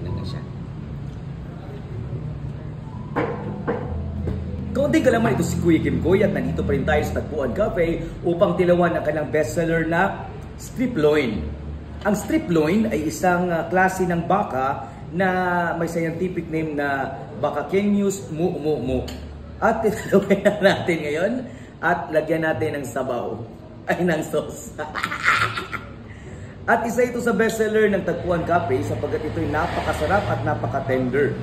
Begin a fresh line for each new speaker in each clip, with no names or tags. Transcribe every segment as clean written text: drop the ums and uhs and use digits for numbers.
Iwanan na siya.
Kaunting kalaman, ito si Kuya Kim Koy at nandito pa rin tayo sa Tagpuan Cafe upang tilawan ang kanyang bestseller na strip loin. Ang strip loin ay isang klase ng baka na may scientific name na Bacchacenus mu. At tilawan na natin ngayon at lagyan natin ng sabaw, ay ng sauce. At isa ito sa bestseller ng Tagpuan Cafe sapagkat ito'y napakasarap at napaka-tender.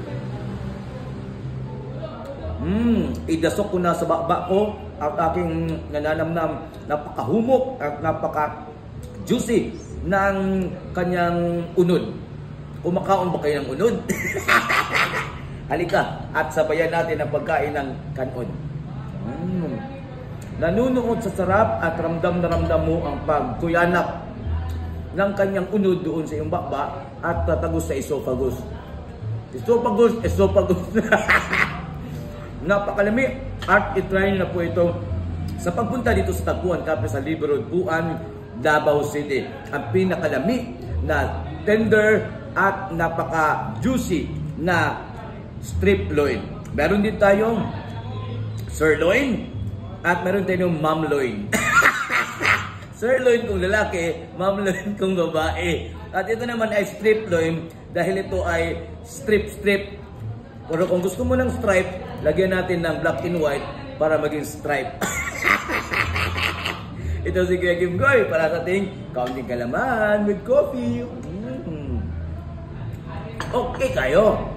Idasok ko na sa bakba ko at aking nananamnam, napakahumok at napaka-juicy ng kanyang unod. Kumakaon ba kayo ng unod? Halika at sabayan natin ang pagkain ng kanon. Nanunuot sa sarap at ramdam na ramdam mo ang pagkuyanap ng kanyang unod doon sa iyong bakba at tatagos sa esophagus. Esophagus. Napakalami at itry na po ito sa pagpunta dito sa Tagpuan Cafe sa Libre Road, Buan, Davao City. Ang pinakalami na tender at napaka-juicy na strip loin. Meron din tayong sirloin at meron tayong ma'am loin. Sirloin kung lalaki, ma'am loin kung babae. At ito naman ay strip loin dahil ito ay strip. Pero kung gusto mo ng stripe, lagyan natin ng black and white para maging stripe. Ito si Kuya Kim Koy para sa ating Kaunting Kalaman with coffee. Okay kayo.